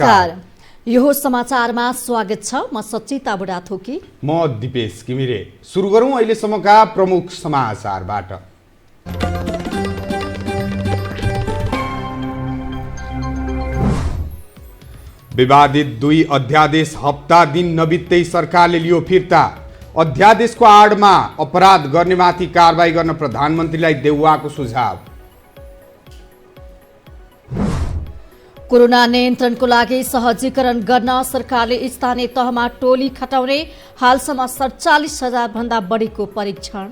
नमस्कार। यो समाचारमा स्वागत छ। म सचिता बुढाथोकी, म दिपेश घिमिरे। सुरु गरौं अहिलेसम्मका प्रमुख समाचारबाट। विवादित 2 अध्यादेश हप्ता दिन नबित्दै सरकारले लियो फिर्ता। अध्यादेशको आडमा अपराध गर्नेमाथि कारबाही गर्न प्रधानमन्त्रीलाई देउवाको सुझाव। कोरोना नियन्त्रणको लागि सहजीकरण गर्न सरकारले स्थानीय तहमा टोली खटाउने। हालसम्म 47,000 भन्दा बढीको परीक्षण।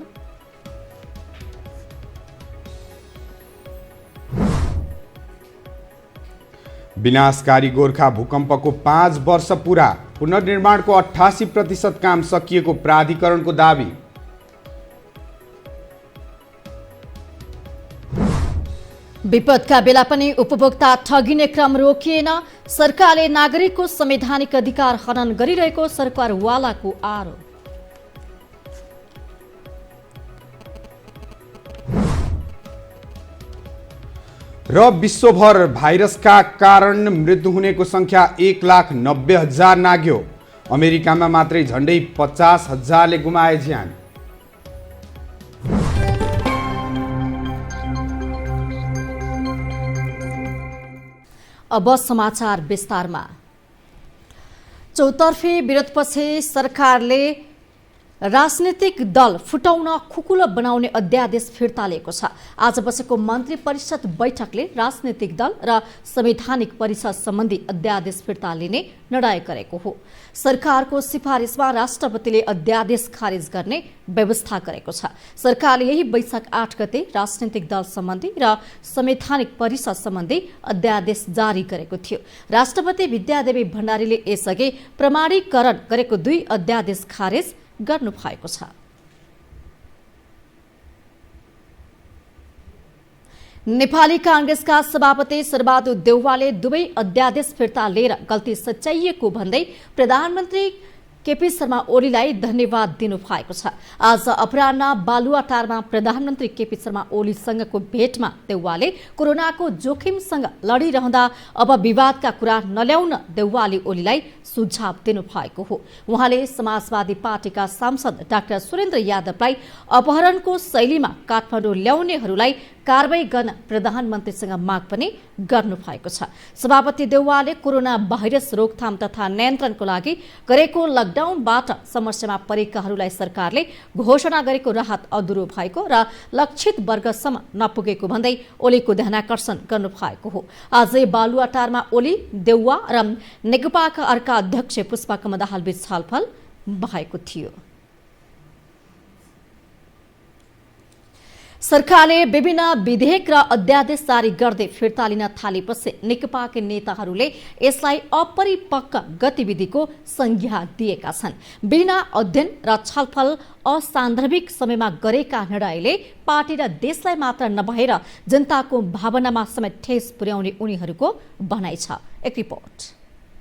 विनाशकारी गोर्खा भूकम्पको 5 वर्ष पूरा। पुनर्निर्माणको 88% काम सकिएको प्राधिकरणको दावी। विपदका बेला पनि उपभोक्ता ठगिने क्रम रोकिएन। सरकारले नागरिकको संवैधानिक अधिकार हनन गरिरहेको सरकारवालाको आरोप। र विश्वभर भाइरसका कारण मृत्यु हुनेको संख्या 1,90,000 नाग्यो। अमेरिकामा मात्रै झण्डै 50,000ले गुमाए ज्यान। अब समाचार विस्तारमा। चौतर्फी विरोधपछि सरकारले राजनीतिक दल फुटाउन खुकुलो बनाउने अध्यादेश फिर्ता लिएको छ। आज बसेको मन्त्री परिषद बैठकले राजनीतिक दल र संवैधानिक परिषद सम्बन्धी अध्यादेश फिर्ता लिने निर्णय गरेको हो। सरकारको सिफारिसमा राष्ट्रपतिले अध्यादेश खारेज गर्ने व्यवस्था गरेको छ। सरकारले यही वैशाख 8 गते राजनीतिक दल सम्बन्धी र संवैधानिक परिषद सम्बन्धी अध्यादेश जारी गरेको थियो। राष्ट्रपति विद्यादेवी भण्डारीले यसअघि प्रमाणीकरण गरेको 2 अध्यादेश खारेज गर्नु भएको छ। नेपाली कांग्रेसका सभापति शेरबहादुर देउवाले 2 अध्यादेश फिर्ता लिएर गल्ती सच्याइएको भन्दै प्रधानमन्त्री केपी शर्मा ओलीलाई धन्यवाद दिनुभएको छ। आज अपराह्न बालुवाटारमा प्रधानमन्त्री केपी शर्मा ओलीसँगको भेटमा देउवाले कोरोनाको जोखिमसँग लडिरहँदा अब विवादका कुरा नल्याउन देउवाले ओलीलाई सुझाव दिनुभएको हो। उहाँले समाजवादी पार्टीका सांसद डाक्टर सुरेन्द्र यादवलाई अपहरणको शैलीमा काठमाडौँ ल्याउनेहरूलाई कारबाही गर्न प्रधानमन्त्रीसँग माग पनि गर्नु भएको छ। सभापति देउवाले कोरोना भाइरस रोकथाम तथा नियन्त्रणको लागि गरेको लकडाउनबाट समस्यामा परेकाहरूलाई सरकारले घोषणा गरेको राहत अधुरो भएको र लक्षित वर्गसम्म नपुगेको भन्दै ओलीको ध्यानाकर्षण गर्नु भएको हो। आजै बालुवाटारमा ओली, देउवा र नेकपाका अर्का अध्यक्ष पुष्पकमल दाहालबीच छलफल भएको थियो। सरकारले विभिन्न विधेयक र अध्यादेश जारी गर्दै फिर्ता लिन थालेपछि नेकपाका नेताहरूले यसलाई अपरिपक्व गतिविधिको संज्ञा दिएका छन्। बिना अध्ययन र छलफल असान्दर्भिक समयमा गरेका निर्णयले पार्टी र देशलाई मात्र नभएर जनताको भावनामा समेत ठेस पुर्याउने उनीहरूको भनाइ छ। एक रिपोर्ट।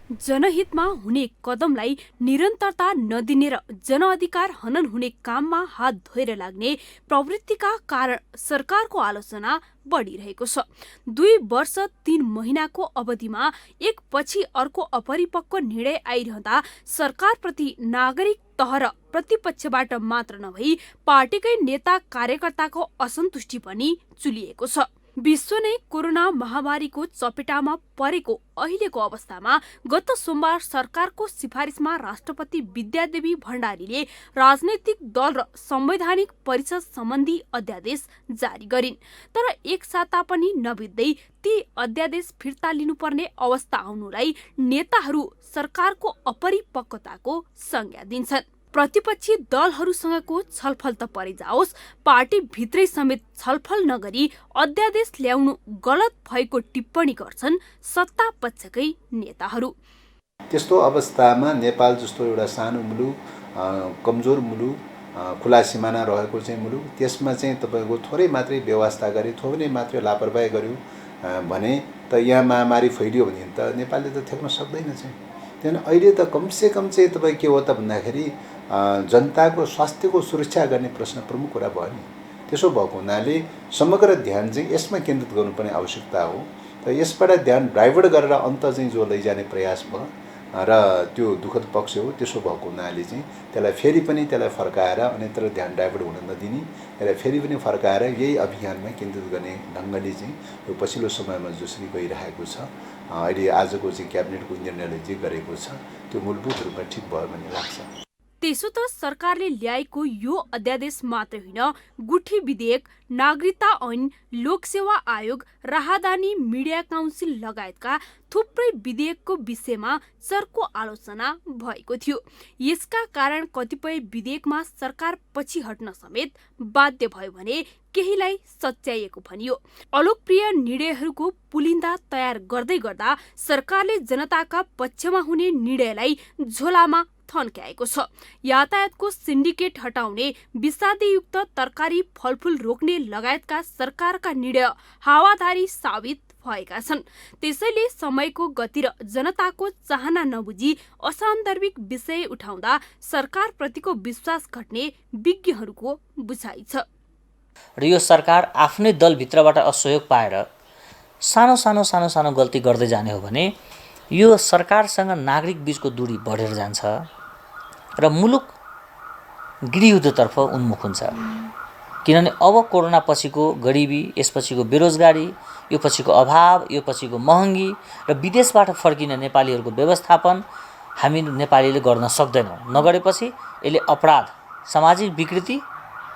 जनहितमा हुने कदमलाई निरन्तरता नदिने र जनअधिकार हनन हुने काममा हात धोएर लाग्ने प्रवृत्तिका कारण सरकारको आलोचना बढिरहेको छ। 2 वर्ष 3 महिनाको अवधिमा एक पछि अर्को अपरिपक्व निर्णय आइरहँदा सरकारप्रति नागरिक तह र प्रतिपक्षबाट मात्र नभई पार्टीकै नेता कार्यकर्ताको असन्तुष्टि पनि चुलिएको छ। विश्व नै कोरोना महामारीको चपेटामा परेको अहिलेको अवस्थामा गत सोमबार सरकारको सिफारिसमा राष्ट्रपति विद्यादेवी भण्डारीले राजनैतिक दल र संवैधानिक परिषद सम्बन्धी अध्यादेश जारी गरिन्। तर एक साता पनि नबित्दै ती अध्यादेश फिर्ता लिनुपर्ने अवस्था आउनुलाई नेताहरू सरकारको अपरिपक्वताको संज्ञा दिन्छन्। प्रतिपक्षी दलहरूसँगको छलफल त परे जाओस्, पार्टी भित्रै समेत छलफल नगरी अध्यादेश ल्याउनु गलत भएको टिप्पणी गर्छन् सत्ता पक्षकै नेताहरू। त्यस्तो अवस्थामा नेपाल जस्तो एउटा सानो मुलुक, कमजोर मुलुक, खुला सिमाना रहेको चाहिँ मुलुक, त्यसमा चाहिँ तपाईको थोरै मात्रै व्यवस्था गरे, थोरै मात्रै लापरवाही गर्यो भने त यहाँ महामारी फैलियो भने त नेपालले त थ्याक्न सक्दैन चाहिँ। त्यहाँदेखि अहिले त कमसेकम चाहिँ तपाईँ के हो त भन्दाखेरि जनताको स्वास्थ्यको सुरक्षा गर्ने प्रश्न प्रमुख कुरा भयो नि। त्यसो भएको हुनाले समग्र ध्यान चाहिँ यसमा केन्द्रित गर्नुपर्ने आवश्यकता हो। त यसबाट ध्यान डाइभर्ट गरेर अन्त चाहिँ जो लैजाने प्रयास भयो र त्यो दुःखद पक्ष हो। त्यसो भएको हुनाले चाहिँ त्यसलाई फर्काएर अन्यत्र ध्यान डाइभर्ट हुन नदिने र फेरि पनि फर्काएर यही अभियानमा केन्द्रित गर्ने ढङ्गले चाहिँ यो पछिल्लो समयमा जसरी गइरहेको छ, अहिले आजको चाहिँ क्याबिनेटको निर्णयले जे गरेको छ त्यो मूलभूत रूपमा ठिक भयो भन्ने लाग्छ। त्यसो त सरकारले ल्याएको यो अध्यादेश मात्रै होइन, गुठी विधेयक, नागरिकता ऐन, लोकसेवा आयोग, राहदानी, मिडिया काउन्सिल लगायतका थुप्रै विधेयकको विषयमा चर्को आलोचना भएको थियो। यसका कारण कतिपय विधेयकमा सरकार पछि हट्न समेत बाध्य भयो भने केहीलाई सच्याइएको भनियो। अलोकप्रिय निर्णयहरूको पुलिन्दा तयार गर्दै गर्दा सरकारले जनताका पक्षमा हुने निर्णयलाई झोलामा थन्क्याएको छ। यातायातको सिन्डिकेट हटाउने, विषादीयुक्त तरकारी फलफुल रोक्ने लगायतका सरकारका निर्णय हावाधारी साबित भएका छन्। त्यसैले समयको गति र जनताको चाहना नबुझी असान्दर्भिक विषय उठाउँदा सरकारप्रतिको विश्वास घट्ने विज्ञहरूको बुझाइ छ। र यो सरकार आफ्नै दलभित्रबाट असहयोग पाएर सानो गल्ती गर्दै जाने हो भने यो सरकारसँग नागरिक बीचको दूरी बढेर जान्छ र मुलुक गृहयुद्धतर्फ उन्मुख हुन्छ। किनभने अब कोरोना पछिको गरिबी, यसपछिको बेरोजगारी, यो पछिको अभाव, यो पछिको महँगी र विदेशबाट फर्किने नेपालीहरूको व्यवस्थापन हामी नेपालीले गर्न सक्दैनौँ। नगरेपछि यसले अपराध, सामाजिक विकृति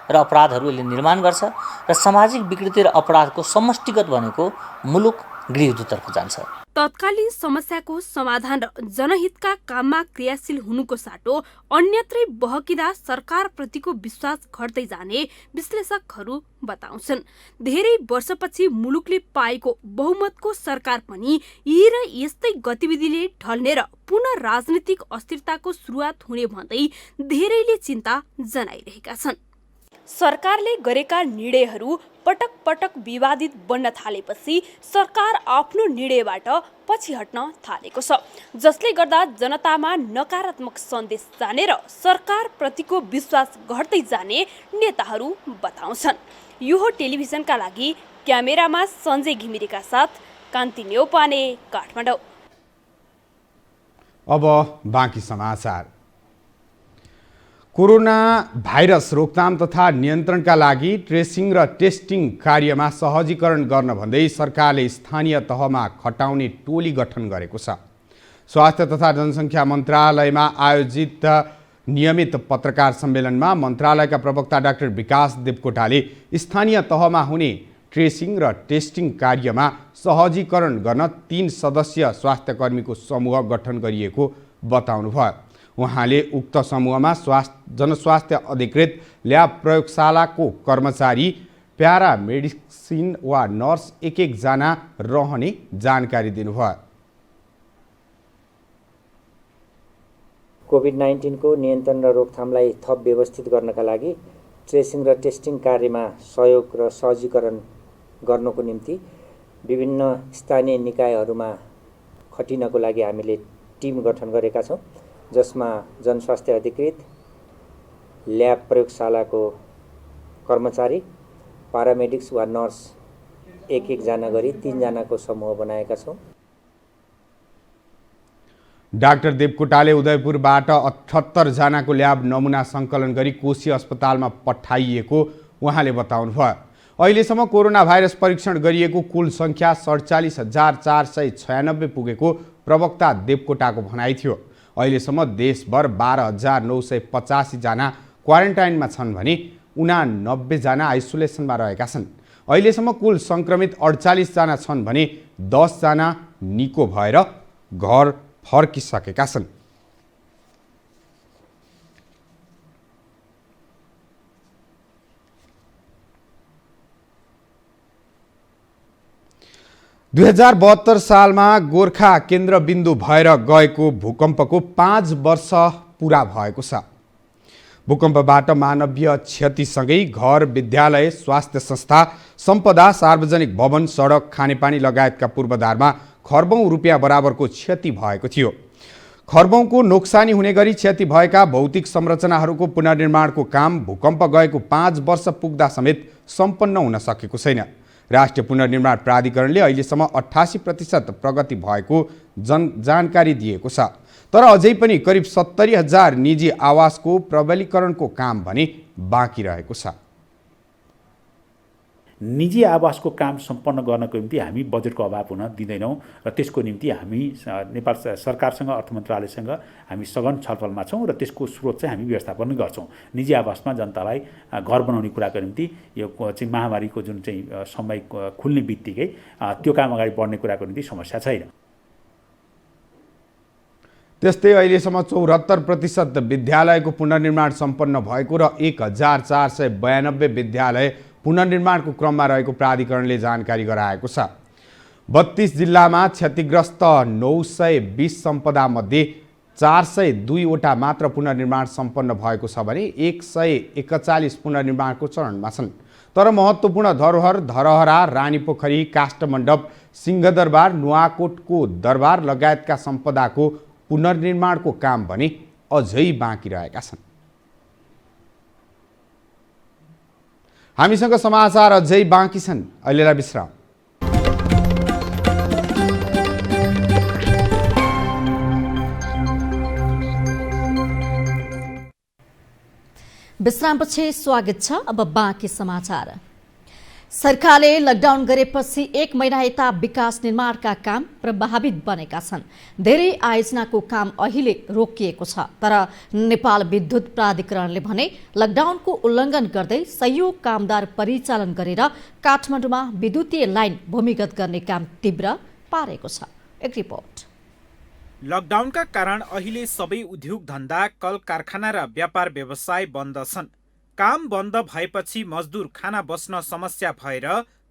र अपराधहरू यसले निर्माण गर्छ र सामाजिक विकृति र अपराधको समष्टिगत भनेको मुलुक गृहयुद्धतर्फ जान्छ। तत्कालीन समस्याको समाधान र जनहितका काममा क्रियाशील हुनुको साटो अन्यत्रै बहकिँदा सरकारप्रतिको विश्वास घट्दै जाने विश्लेषकहरू बताउँछन्। धेरै वर्षपछि मुलुकले पाएको बहुमतको सरकार पनि यी र यस्तै गतिविधिले ढल्ने र पुनः राजनीतिक अस्थिरताको सुरुवात हुने भन्दै धेरैले चिन्ता जनाइरहेका छन्। सरकारले गरेका निर्णयहरू पटक पटक विवादित बन्न थालेपछि सरकार आफ्नो निर्णयबाट पछि हट्न थालेको छ, जसले गर्दा जनतामा नकारात्मक सन्देश जाने र सरकारप्रतिको विश्वास घट्दै जाने नेताहरू बताउँछन्। यो हो टेलिभिजनका लागि क्यामेरामा सञ्जय घिमिरेका साथ कान्ति न्यौपाने, काठमाडौँ। अब बाँकी समाचार। कोरोना भाइरस रोकथाम तथा नियन्त्रणका लागि ट्रेसिङ र टेस्टिङ कार्यमा सहजीकरण गर्न भन्दै सरकारले स्थानीय तहमा खटाउने टोली गठन गरेको छ। स्वास्थ्य तथा जनसङ्ख्या मन्त्रालयमा आयोजित नियमित पत्रकार सम्मेलनमा मन्त्रालयका प्रवक्ता डाक्टर विकास देवकोटाले स्थानीय तहमा हुने ट्रेसिङ र टेस्टिङ कार्यमा सहजीकरण गर्न 3 सदस्यीय स्वास्थ्यकर्मीको समूह गठन गरिएको बताउनुभयो। उहाँले उक्त समूहमा जनस्वास्थ्य अधिकृत, ल्याब प्रयोगशालाको कर्मचारी, प्यारामेडिसिन वा नर्स एक जना रहने जानकारी दिनुभयो। कोभिड-19 को नियन्त्रण र रोकथामलाई थप व्यवस्थित गर्नका लागि ट्रेसिङ र टेस्टिङ कार्यमा सहयोग र सहजीकरण गर्नको निम्ति विभिन्न स्थानीय निकायहरूमा खटिनको लागि हामीले टिम गठन गरेका छौँ, जसमा जनस्वास्थ्य अधिकृत, ल्याब प्रयोगशालाको कर्मचारी, पारामेडिक्स वा नर्स एक जना गरी 3 जनाको समूह बनाएका छौँ। डाक्टर देवकोटाले उदयपुरबाट 78 जनाको ल्याब नमुना सङ्कलन गरी कोशी अस्पतालमा पठाइएको उहाँले बताउनुभयो। अहिलेसम्म कोरोना भाइरस परीक्षण गरिएको कुल सङ्ख्या 47,496 पुगेको प्रवक्ता देवकोटाको भनाइ थियो। अहिलेसम्म देशभर 12,985 जना क्वारेन्टाइनमा छन् भने 89 जना आइसोलेसनमा रहेका छन्। अहिलेसम्म कुल सङ्क्रमित 48 जना छन् भने 10 जना निको भएर घर फर्किसकेका छन्। « 2072 सालमा गोर्खा केन्द्रबिन्दु भएर गएको भूकम्पको 5 वर्ष पुरा भएको छ। भूकम्पबाट मानवीय क्षतिसँगै घर, विद्यालय, स्वास्थ्य संस्था, सम्पदा, सार्वजनिक भवन, सडक, खानेपानी लगायतका पूर्वाधारमा खर्बौं रुपियाँ बराबरको क्षति भएको थियो। खर्बौंको नोक्सानी हुने गरी क्षति भएका भौतिक संरचनाहरूको पुनर्निर्माणको काम भूकम्प गएको 5 वर्ष पुग्दा समेत सम्पन्न हुन सकेको छैन। राष्ट्रिय पुनर्निर्माण प्राधिकरणले अहिलेसम्म 88% प्रगति भएको जानकारी दिएको छ। तर अझै पनि करिब 70,000 निजी आवासको प्रबलीकरणको काम भने बाँकी रहेको छ। निजी आवासको काम सम्पन्न गर्नको निम्ति हामी बजेटको अभाव हुन दिँदैनौँ र त्यसको निम्ति हामी नेपाल सरकारसँग अर्थ मन्त्रालयसँग हामी सघन छलफलमा छौँ र त्यसको स्रोत चाहिँ हामी व्यवस्थापन गर्छौँ। निजी आवासमा जनतालाई घर बनाउने कुराको निम्ति यो चाहिँ महामारीको जुन चाहिँ समय खुल्ने बित्तिकै त्यो काम अगाडि बढ्ने कुराको निम्ति समस्या छैन। त्यस्तै अहिलेसम्म 74% विद्यालयको पुनर्निर्माण सम्पन्न भएको र 1492 विद्यालय पुनर्निर्माणको क्रममा रहेको प्राधिकरणले जानकारी गराएको छ। 32 जिल्लामा क्षतिग्रस्त 920 सम्पदा मध्ये 402 वटा मात्र पुनर्निर्माण सम्पन्न भएको छ भने 141 पुनर्निर्माणको चरणमा छन्। तर महत्त्वपूर्ण धरोहर धरहरा, रानीपोखरी, काष्ठमण्डप, सिंहदरबार, नुवाकोटको दरबार लगायतका सम्पदाको पुनर्निर्माणको काम भने अझै बाँकी रहेका छन्। हामीसँग समाचार अझै बाँकी छन्, अहिलेलाई विश्राम। विश्रामपछि स्वागत छ। अब बाँकी समाचार। सरकारले लकडाउन गरेपछि 1 महिना यता विकास निर्माणका काम प्रभावित बनेका छन्। धेरै आयोजनाको काम अहिले रोकिएको छ। तर नेपाल विद्युत प्राधिकरणले भने लकडाउनको उल्लङ्घन गर्दै सहयोग कामदार परिचालन गरेर काठमाडौँमा विद्युतीय लाइन भूमिगत गर्ने काम तीव्र पारेको छ। एक रिपोर्ट। लकडाउनका कारण अहिले सबै उद्योग धन्दा, कल कारखाना र व्यापार व्यवसाय बन्द छन्। काम बन्द भएपछि मजदुर खाना बस्न समस्या भएर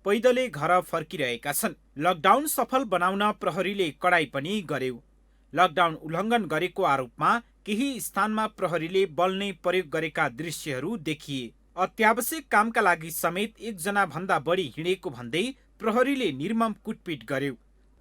पैदलै घर फर्किरहेका छन्। लकडाउन सफल बनाउन प्रहरीले कडाई पनि गर्यो। लकडाउन उल्लङ्घन गरेको आरोपमा केही स्थानमा प्रहरीले बल नै प्रयोग गरेका दृश्यहरू देखिए। अत्यावश्यक कामका लागि समेत 1 जना भन्दा बढी हिँडेको भन्दै प्रहरीले निर्मम कुटपिट गर्यो।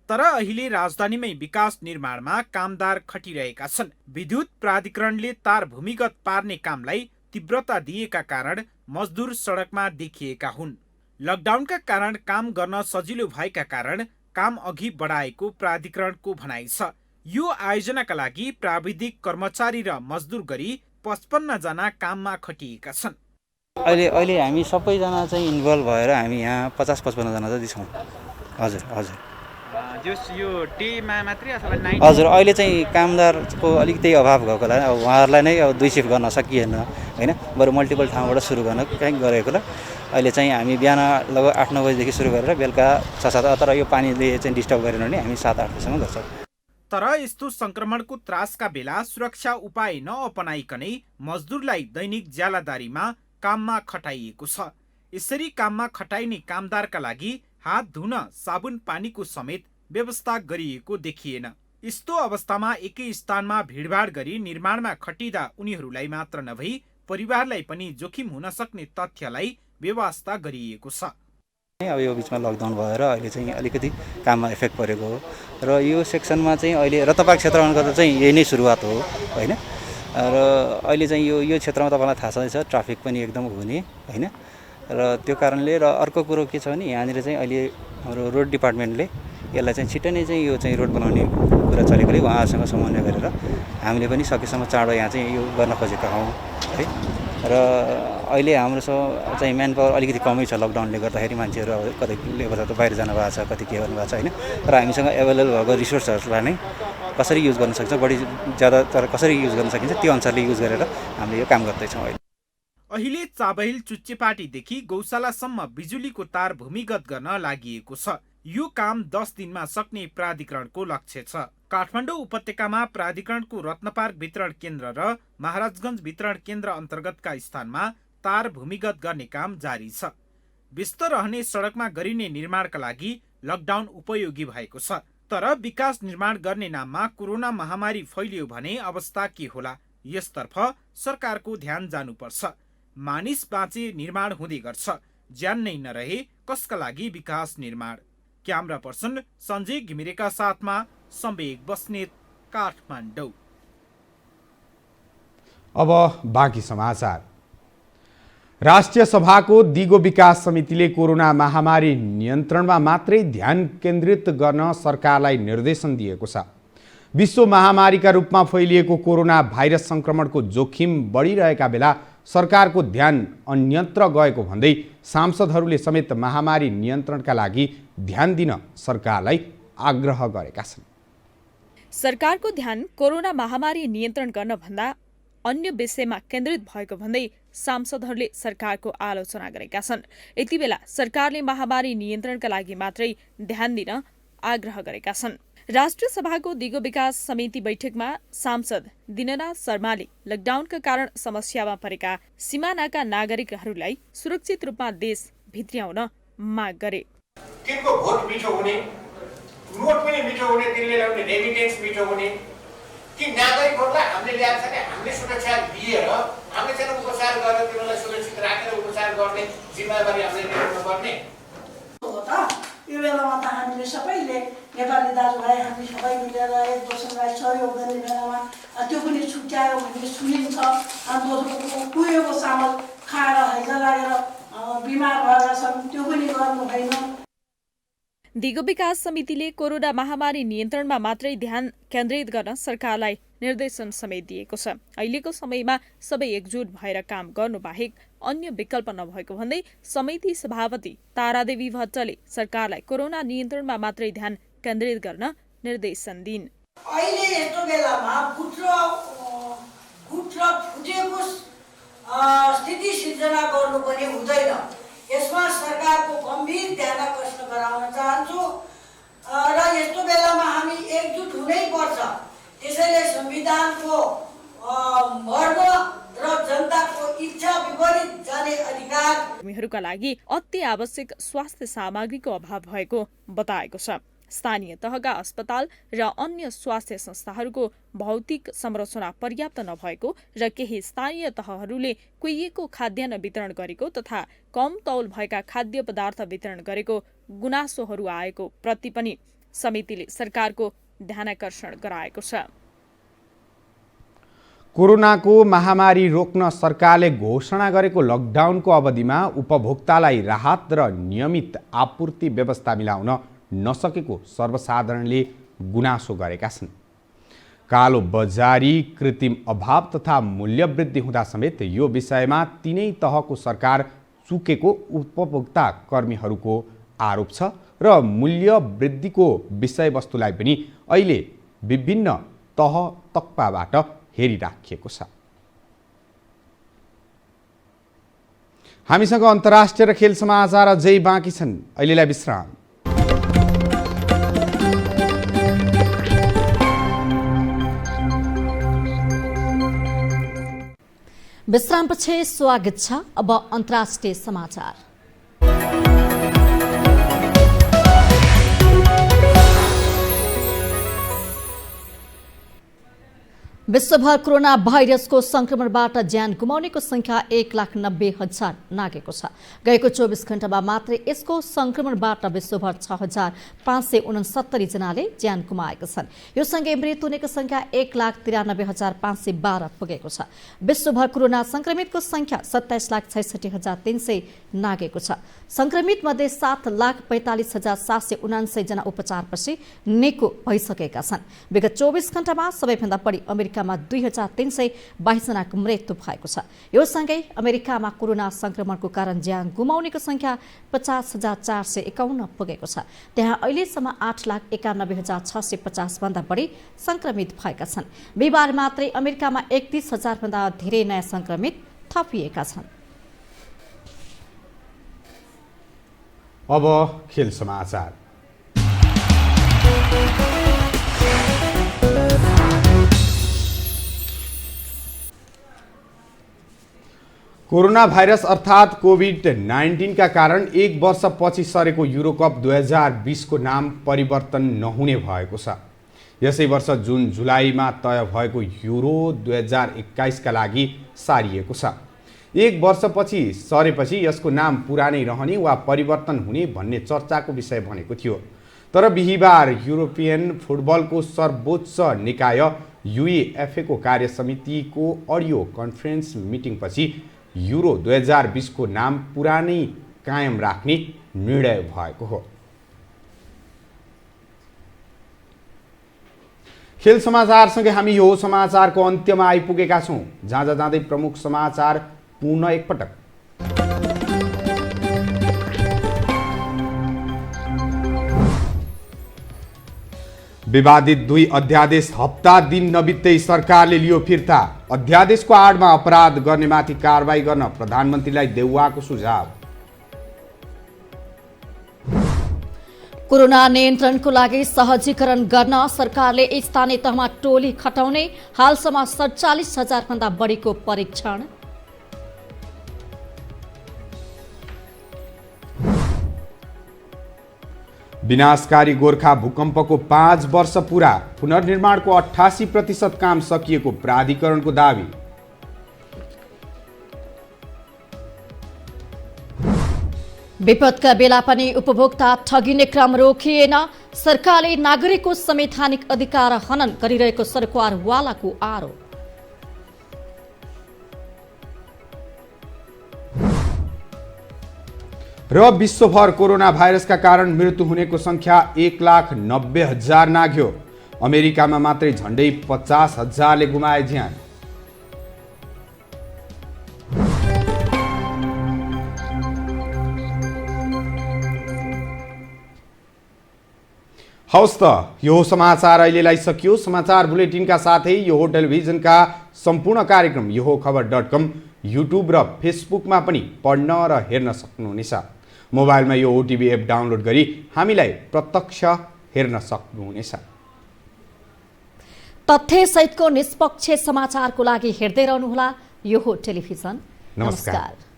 तर अहिले राजधानीमै विकास निर्माणमा कामदार खटिरहेका छन्। विद्युत प्राधिकरणले तार भूमिगत पार्ने कामलाई तीव्रता दिएका कारण मजदुर सडकमा देखिएका हुन्। लकडाउनका कारण काम गर्न सजिलो भएका कारण काम अघि बढाएको प्राधिकरणको भनाइ छ। यो आयोजनाका लागि प्राविधिक कर्मचारी र मजदुर गरी 55 जना काममा खटिएका छन्। अहिले हामी सबैजना चाहिँ इन्भल्भ भएर हामी यहाँ 50-55 जना जति छौँ। हजुर यो डेमा मात्रै अथवा नाइट? हजुर, अहिले चाहिँ कामदारको अलिकति अभाव भएकोलाई अब उहाँहरूलाई नै अब 2 सिफ्ट गर्न सकिएन होइन, बरु मल्टिपल ठाउँबाट सुरु गर्न कहीँ गरेकोलाई अहिले चाहिँ हामी बिहान लगभग 8-9 बजीदेखि सुरु गरेर बेलुका 6-7, तर यो पानीले चाहिँ डिस्टर्ब गरेन भने हामी 7-8 बजीसम्म गर्छौँ। तर यस्तो संक्रमणको त्रासका बेला सुरक्षा उपाय नअपनाइकनै मजदुरलाई दैनिक ज्यालादारीमा काममा खटाइएको छ। यसरी काममा खटाइने कामदारका लागि हात धुन साबुन पानीको समेत व्यवस्था गरिएको देखिएन। यस्तो अवस्थामा एकै स्थानमा भिडभाड गरी निर्माणमा खटिँदा उनीहरूलाई मात्र नभई परिवारलाई पनि जोखिम हुन सक्ने तथ्यलाई व्यवस्था गरिएको छ। अब यो बिचमा लकडाउन भएर अहिले चाहिँ अलिकति काममा इफेक्ट परेको हो र यो सेक्सनमा चाहिँ अहिले रतपाक क्षेत्रमा गर्दा चाहिँ यही नै सुरुवात हो होइन। र अहिले चाहिँ यो क्षेत्रमा तपाईँलाई थाहा छँदैछ ट्राफिक पनि एकदम हुने होइन। र त्यो कारणले र अर्को कुरो के छ भने यहाँनिर चाहिँ अहिले हाम्रो रोड डिपार्टमेन्टले यसलाई चाहिँ छिट्टै नै चाहिँ यो चाहिँ रोड बनाउने कुरा चलेकोले उहाँहरूसँग समन्वय गरेर हामीले पनि सकेसम्म चाँडो यहाँ चाहिँ यो गर्न खोजेका हौँ है। र अहिले हाम्रो चाहिँ म्यान पावर अलिकति कमै छ लकडाउनले गर्दाखेरि। मान्छेहरू अब कतै लेबरहरू बाहिर जानु भएको छ, कति के गर्नु भएको छ होइन। तर हामीसँग एभाइलेबल भएको रिसोर्सहरूलाई नै कसरी युज गर्न सक्छ, बढी ज्यादातर कसरी युज गर्न सकिन्छ त्यो अनुसारले युज गरेर हामीले यो काम गर्दैछौँ। अहिले चाबहिल चुच्चेपाटीदेखि गौशालासम्म बिजुलीको तार भूमिगत गर्न लागि छ। यो काम 10 दिनमा सक्ने प्राधिकरणको लक्ष्य छ। काठमाडौँ उपत्यकामा प्राधिकरणको रत्नपार्क वितरण केन्द्र र महाराजगञ्ज वितरण केन्द्र अन्तर्गतका स्थानमा तार भूमिगत गर्ने काम जारी छ। व्यस्त रहने सडकमा गरिने निर्माणका लागि लकडाउन उपयोगी भएको छ। तर विकास निर्माण गर्ने नाममा कोरोना महामारी फैलियो भने अवस्था के होला, यसतर्फ सरकारको ध्यान जानुपर्छ। मानिस बाँचे निर्माण हुँदै गर्छ, ज्यान नै नरहे कसका लागि विकास निर्माण। क्यामेरा पर्सन सञ्जय घिमिरेका साथमा सम्वेक बस्नेत, काठमाडौँ। अब बाँकी समाचार। राष्ट्रिय सभाको दिगो विकास समितिले कोरोना महामारी नियन्त्रणमा मात्रै ध्यान केन्द्रित गर्न सरकारलाई निर्देशन दिएको छ। विश्व महामारीका रूपमा फैलिएको कोरोना भाइरस संक्रमणको जोखिम बढिरहेका बेला सरकारको ध्यान अन्यत्र गएको भन्दै सांसदहरूले समेत महामारी नियन्त्रणका लागि ध्यान दिन सरकारलाई आग्रह गरेका छन्। सरकारको ध्यान कोरोना महामारी नियन्त्रण गर्न भन्दा अन्य विषयमा केन्द्रित भएको भन्दै सांसदहरूले सरकारको आलोचना गरेका छन्। यति बेला सरकारले महामारी नियन्त्रणका लागि मात्रै ध्यान दिन आग्रह गरेका छन्। राष्ट्रिय सभाको दिगो विकास समिति बैठकमा सांसद दिननाथ शर्माले लकडाउनका कारण समस्यामा परेका सीमानाका नागरिकहरूलाई सुरक्षित रूपमा देश भित्र्याउन माग गरे। तिनको भोट मिठो हुने, नोट पनि मिठो हुने, तिनले ल्याउने रेमिटेन्स मिठो हुने, ती नागरिकहरूलाई हामीले ल्याएको छ भने हामीले सुरक्षा दिएर हामीले चाहिँ उपचार गरेर तिनीहरूलाई सुरक्षित राखेर उपचार गर्ने जिम्मेवारी हामीले लिनु पर्ने हो त। यो बेलामा त हामीले सबैले नेपाली दाजुभाइ हामी सबै मिलेर एक दोस्रोलाई सहयोग गर्ने बेलामा त्यो पनि छुट्यायो भन्ने सुनिन्छ। अनि कुहेको चामल खाएर हैजा लागेर बिमार भएका छन्, त्यो पनि गर्नु भएन। दिगो विकास समितिले कोरोना महामारी नियन्त्रणमा मात्रै ध्यान केन्द्रित गर्न सरकारलाई निर्देशन समेत दिएको छ। अहिलेको समयमा सबै एकजुट भएर काम गर्नु बाहेक अन्य विकल्प नभएको भन्दै समिति सभापति तारादेवी भट्टले सरकारलाई कोरोना नियन्त्रणमा मात्रै ध्यान केन्द्रित गर्न निर्देशन दिइन्। अहिले यस्तो बेलामा गुट फुटेको स्थिति सिर्जना गर्नु पनि हुँदैन। यसमा सरकारको गम्भीर ध्यानाकर्षण गराउन चाहन्छु र यस्तो बेलामा हामी एकजुट हुनै पर्छ। त्यसैले संविधानको मर्म र जनताको इच्छा विपरीत जाने अधिकार कर्मीहरूका लागि अति आवश्यक स्वास्थ्य सामग्रीको अभाव भएको बताएको छ। स्थानीय तहका अस्पताल र अन्य स्वास्थ्य संस्थाहरूको भौतिक संरचना पर्याप्त नभएको र केही स्थानीय तहहरूले कुहिएको खाद्यान्न वितरण गरेको तथा कम तौल भएका खाद्य पदार्थ वितरण गरेको गुनासोहरू आएको प्रति पनि समितिले सरकारको ध्यानाकर्षण गराएको छ। कोरोनाको महामारी रोक्न सरकारले घोषणा गरेको लकडाउनको अवधिमा उपभोक्तालाई राहत र नियमित आपूर्ति व्यवस्था मिलाउन नसकेको सर्वसाधारणले गुनासो गरेका छन्। कालो बजारी, कृत्रिम अभाव तथा मूल्य वृद्धि हुँदा समेत यो विषयमा तीनै तहको सरकार चुकेको उपभोक्ता कर्मीहरूको आरोप छ र मूल्य वृद्धिको विषयवस्तुलाई पनि अहिले विभिन्न तह तक्पाबाट हेरिराखिएको छ। हामीसँग अन्तर्राष्ट्रिय र खेल समाचार अझै बाँकी छन्। अहिलेलाई विश्राम। विश्रामपछि स्वागत छ। अब अन्तर्राष्ट्रिय समाचार। विश्वभर कोरोना भाइरसको संक्रमणबाट ज्यान गुमाउनेको संख्या 1,90,000 नागेको छ। गएको 24 घण्टामा मात्रै यसको संक्रमणबाट विश्वभर 6,569 जनाले ज्यान गुमाएका छन्। यो सँगै मृत्यु हुनेको संख्या 1,93,512 पुगेको छ। विश्वभर कोरोना संक्रमितको संख्या 27,66,300 नागेको छ। संक्रमित मध्ये 7,45,779 जना उपचारपछि निको भइसकेका छन्। विगत 24 घण्टामा सबैभन्दा बढी अमेरिकामा 2,322 जनाको मृत्यु भएको छ। यो सँगै अमेरिकामा कोरोना संक्रमणको कारण ज्यान गुमाउनेको संख्या 50,451 पुगेको छ। त्यहाँ अहिलेसम्म 8,91,650 भन्दा बढी संक्रमित भएका छन्। बिहिबार मात्रै अमेरिकामा 31,000 भन्दा धेरै नयाँ संक्रमित थपिएका छन्। अब खेल समाचार। कोरोना भाइरस अर्थात् कोभिड-19 का कारण एक वर्षपछि सरेको युरोकप 2020 को नाम परिवर्तन नहुने भएको छ। यसै वर्ष जुन जुलाईमा तय भएको युरो 2021 का लागि सारिएको छ। एक वर्षपछि सरेपछि यसको नाम पुरानै रहने वा परिवर्तन हुने भन्ने चर्चाको विषय बनेको थियो। तर बिहिबार युरोपियन फुटबलको सर्वोच्च निकाय UEFA को कार्य समितिको अडियो कन्फरेन्स मिटिङपछि युरो 2020 को नाम पुरानै कायम राख्ने निर्णय भएको हो। खेल समाचारसँगै हामी यो समाचारको अन्त्यमा आइपुगेका छौँ। जाँदा जाँदै प्रमुख समाचार पुनः एकपटक। विवादित 2 अध्यादेश हप्ता दिन नबित्दै सरकारले लियो फिर्ता। अध्यादेशको आडमा अपराध गर्नेमाथि कारबाही गर्न प्रधानमन्त्रीलाई देउवाको सुझाव। कोरोना नियन्त्रणको लागि सहजीकरण गर्न सरकारले स्थानीय तहमा टोली खटाउने, हालसम्म 47,000 भन्दा बढीको परीक्षण। विनाशकारी गोर्खा भूकम्पको 5 वर्ष पूरा, पुनर्निर्माणको 88% काम सकिएको प्राधिकरणको दावी। विपदका बेला पनि उपभोक्ता ठगिने क्रम रोकिएन, सरकारले नागरिकको संवैधानिक अधिकार हनन गरिरहेको सरकारवालाको आरोप। र विश्वभर कोरोना भाइरसका कारण मृत्यु हुनेको संख्या 1,90,000 नाघ्यो। अमेरिकामा मात्रै झण्डै 50,000ले गुमाए ज्यान। हवस् त, यो समाचार अहिलेलाई सकियो। समाचार बुलेटिनका साथै यो टेलिभिजनका सम्पूर्ण कार्यक्रम यो खबर.com, युट्युब र फेसबुकमा पनि पढ्न र हेर्न सक्नुहुनेछ। मोबाइलमा यो ओटिभी एप डाउनलोड गरी हामीलाई प्रत्यक्ष हेर्न सक्नुहुनेछ। तथ्यसहितको निष्पक्ष समाचारको लागि हेर्दै रहनुहोला यो टेलिभिजन। नमस्कार।